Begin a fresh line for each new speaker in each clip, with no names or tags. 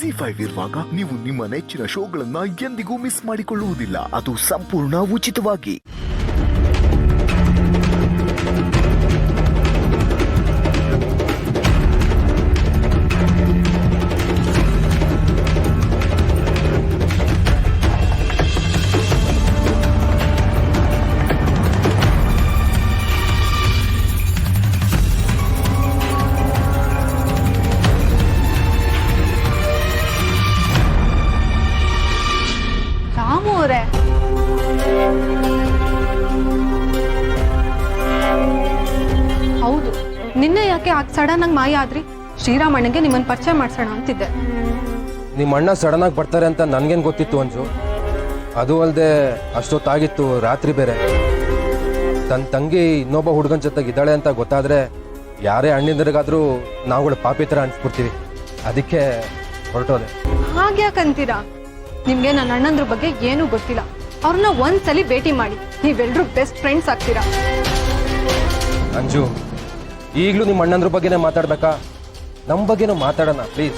ZEE5 ಇರುವಾಗ ನೀವು ನಿಮ್ಮ ನೆಚ್ಚಿನ ಶೋಗಳನ್ನ ಎಂದಿಗೂ ಮಿಸ್ ಮಾಡಿಕೊಳ್ಳುವುದಿಲ್ಲ. ಅದು ಸಂಪೂರ್ಣ ಉಚಿತವಾಗಿ.
ಹೌದು, ನಿನ್ನೆ ಯಾಕೆ ಸಡನ್ ಆಗಿ ಮಾಯ ಆದ್ರಿ? ಶ್ರೀರಾಮಣ್ಣಗೆ ನಿಮ್ಮನ್ನ ಪರಿಚಯ ಮಾಡ್ಸೋಣ ಅಂತಿದ್ದೆ.
ನಿಮ್ಮ ಅಣ್ಣ ಸಡನ್ ಆಗಿ ಬರ್ತಾರೆ ಅಂತ ನನ್ಗೇನು ಗೊತ್ತಿತ್ತು ಅಂಜು. ಅದು ಅಲ್ಲದೆ ಅಷ್ಟೊತ್ತಾಗಿತ್ತು, ರಾತ್ರಿ ಬೇರೆ. ತನ್ನ ತಂಗಿ ಇನ್ನೊಬ್ಬ ಹುಡುಗನ ಜೊತೆಗಿದ್ದಾಳೆ ಅಂತ ಗೊತ್ತಾದ್ರೆ ಯಾರೇ ಅಣ್ಣಿಂದರಿಗಾದ್ರೂ ನಾವುಗಳು ಪಾಪಿ ಥರ ಅನ್ಸ್ಬಿಡ್ತೀವಿ. ಅದಕ್ಕೆ ಹೊರಟೋದೆ.
ಹಾಗ್ಯಾಕಂತೀರಾ? ನಿಮ್ಗೆ ನನ್ನ ಅಣ್ಣಂದ್ರ ಬಗ್ಗೆ ಏನೂ ಗೊತ್ತಿಲ್ಲ. ಅವ್ರನ್ನ ಒಂದ್ಸಲಿ ಭೇಟಿ ಮಾಡಿ, ನೀವೆಲ್ರೂ ಬೆಸ್ಟ್ ಫ್ರೆಂಡ್ಸ್ ಆಗ್ತೀರಾ.
ಅಂಜು, ಈಗಲೂ ನಿಮ್ಮ ಅಣ್ಣಂದ್ರ ಬಗ್ಗೆನೇ ಮಾತಾಡ್ಬೇಕಾ? ನಮ್ಮ ಬಗ್ಗೆನೂ ಮಾತಾಡೋಣ ಪ್ಲೀಸ್.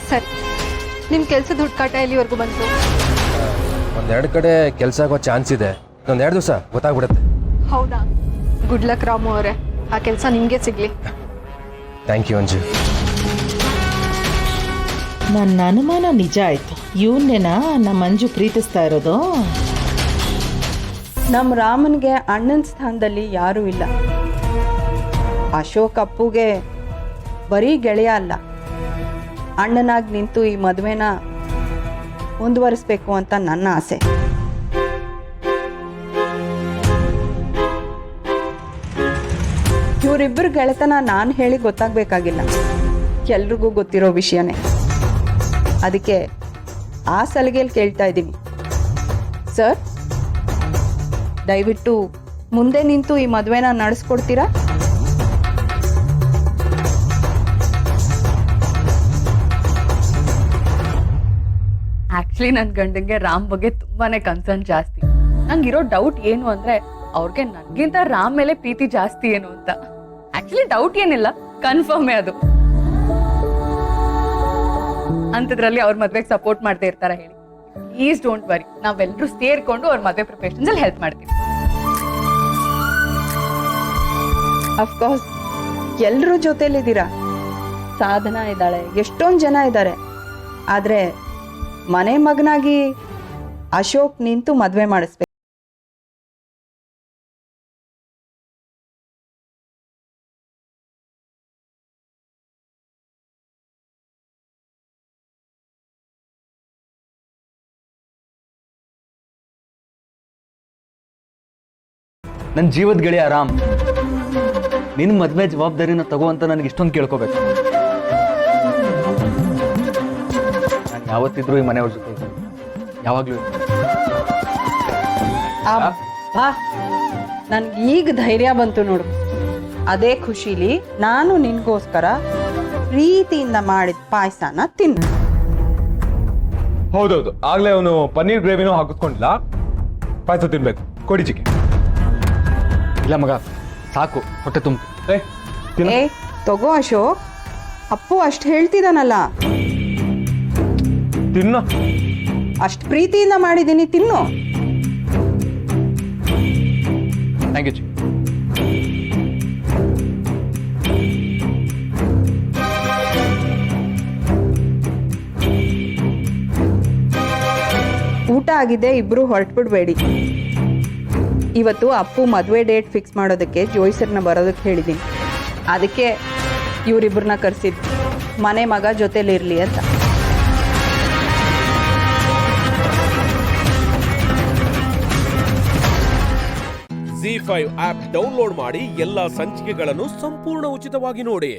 ಸರಿ, ನಿಮ್ಮ ಕೆಲ್ಸದ ಹುಡ್ಕಾಟ ಎಲ್ಲಿವರೆಗೂ ಬಂತು?
ಒಂದೆರಡು ಕಡೆ ಕೆಲಸ ಆಗೋ ಚಾನ್ಸ್ ಇದೆ. ಒಂದೆರಡು ದಿವಸ ಗೊತ್ತಾಗ್ಬಿಡುತ್ತೆ.
ಹೌದಾ? ಗುಡ್ ಲಕ್ ರಾಮು ಅವರೇ, ಆ ಕೆಲಸ ನಿಮಗೆ ಸಿಗ್ಲಿ.
Thank you Anju.
ನನ್ನ ಅನುಮಾನ ನಿಜ ಆಯ್ತು. ಇವನ್ನೇನಾ ನಮ್ಮ ಮಂಜು ಪ್ರೀತಿಸ್ತಾ ಇರೋದು?
ನಮ್ಮ ರಾಮನ್ಗೆ ಅಣ್ಣನ ಸ್ಥಾನದಲ್ಲಿ ಯಾರೂ ಇಲ್ಲ. ಅಶೋಕ್ ಅಪ್ಪುಗೆ ಬರೀ ಗೆಳೆಯ ಅಲ್ಲ, ಅಣ್ಣನಾಗಿ ನಿಂತು ಈ ಮದುವೆನ ಮುಂದುವರಿಸ್ಬೇಕು ಅಂತ ನನ್ನ ಆಸೆ. ಇವರಿಬ್ಬರ ಗೆಳೆತನ ನಾನು ಹೇಳಿ ಗೊತ್ತಾಗಬೇಕಾಗಿಲ್ಲ, ಎಲ್ರಿಗೂ ಗೊತ್ತಿರೋ ವಿಷಯನೇ. ಅದಕ್ಕೆ ಆ ಸಲಿಗೆಯಲ್ಲಿ ಕೇಳ್ತಾ ಇದ್ದೀನಿ, ಸರ್ ದಯವಿಟ್ಟು ಮುಂದೆ ನಿಂತು ಈ ಮದುವೆನ ನಡೆಸ್ಕೊಡ್ತೀರಾ?
ಆಕ್ಚುಲಿ ನನ್ನ ಗಂಡಂಗೆ ರಾಮ್ ಬಗ್ಗೆ ತುಂಬಾನೇ ಕನ್ಸರ್ನ್ ಜಾಸ್ತಿ. ನಂಗಿರೋ ಡೌಟ್ ಏನು ಅಂದ್ರೆ ಅವ್ರಿಗೆ ನನ್ಗಿಂತ ರಾಮ್ ಮೇಲೆ ಪ್ರೀತಿ ಜಾಸ್ತಿ ಏನು ಅಂತ. ಆಕ್ಚುಲಿ ಡೌಟ್ ಏನಿಲ್ಲ, ಕನ್ಫರ್ಮೇ ಅದು. ಅಂತದ್ರಲ್ಲಿ ಅವ್ರ ಮದ್ವೆಗೆ ಸಪೋರ್ಟ್ ಮಾಡ್ತಾ ಇರ್ತಾರ ಹೇಳಿ. ಪ್ಲೀಸ್ ಡೋಂಟ್ ವರಿ, ನಾವೆಲ್ಲರೂ ಸೇರ್ಕೊಂಡು ಅವ್ರ ಮದ್ವೆ ಪ್ರಿಪರೇಷನ್ಸ್ ಅಲ್ಲಿ ಹೆಲ್ಪ್ ಮಾಡ್ತೀವಿ.
ಅಫ್ಕೋರ್ಸ್ ಎಲ್ಲರೂ ಜೊತೆಲಿದ್ದೀರಾ. ಸಾಧನ ಇದ್ದಾಳೆ, ಎಷ್ಟೊಂದು ಜನ ಇದ್ದಾರೆ. ಆದರೆ ಮನೆ ಮಗನಾಗಿ ಅಶೋಕ್ ನಿಂತು ಮದುವೆ ಮಾಡಿಸ್ಬೇಕು.
ನನ್ನ ಜೀವದ ಗೆಳೆಯ ರಾಮ್, ನಿನ್ನ ಮದುವೆ ಜವಾಬ್ದಾರಿನ ತಗೋ ಅಂತ ನನಗೆ ಇಷ್ಟೊಂದು ಕೇಳ್ಕೋಬೇಕು. ನಾನು ಯಾವತ್ತಿದ್ರೂ ಈ ಮನೆಯವ್ರ ಜೊತೆ ಇದ್ದೀನಿ, ಯಾವಾಗಲೂ.
ಬಾ, ನನ್ಗೆ ಈಗ ಧೈರ್ಯ ಬಂತು ನೋಡು. ಅದೇ ಖುಷಿಲಿ ನಾನು ನಿನ್ಗೋಸ್ಕರ ಪ್ರೀತಿಯಿಂದ ಮಾಡಿದ ಪಾಯಸನ ತಿನ್ನು.
ಹೌದೌದು, ಆಗ್ಲೇ ಅವನು ಪನ್ನೀರ್ ಗ್ರೇವಿನೂ ಹಾಕಿಸ್ಕೊಂಡಿಲ್ಲ. ಪಾಯಸ ತಿನ್ಬೇಕು, ಕೊಡಿ ಚಿಕ್ಕಿ.
ಇಲ್ಲ ಮಗ, ಸಾಕು, ಹೊಟ್ಟೆ ತುಂಬಿತು.
ಏ ತಗೋ ಅಶೋಕ್, ಅಪ್ಪು ಅಷ್ಟು ಹೇಳ್ತಿದ್ದಾನಲ್ಲ,
ತಿನ್ನ.
ಅಷ್ಟು ಪ್ರೀತಿಯಿಂದ ಮಾಡಿದ್ದೀನಿ, ತಿನ್ನು.
ಥ್ಯಾಂಕ್ ಯು ಚಿಕ್ಕಿ.
ಊಟ ಆಗಿದೆ, ಇಬ್ರು ಹೊರಟ್ಬಿಡ್ಬೇಡಿ. ಇವತ್ತು ಅಪ್ಪು ಮದುವೆ ಡೇಟ್ ಫಿಕ್ಸ್ ಮಾಡೋದಕ್ಕೆ ಜೋಯ್ಸರ್ನ ಬರೋದಕ್ಕೆ ಹೇಳಿದ್ದೀನಿ. ಅದಕ್ಕೆ ಇವರಿಬ್ಬರನ್ನ ಕರೆಸಿದ್ದು, ಮನೆ ಮಗ ಜೊತೆಲಿರಲಿ ಅಂತ.
ZEE5 ಆಪ್ ಡೌನ್ಲೋಡ್ ಮಾಡಿ ಎಲ್ಲಾ ಸಂಚಿಕೆಗಳನ್ನು ಸಂಪೂರ್ಣ ಉಚಿತವಾಗಿ ನೋಡಿ.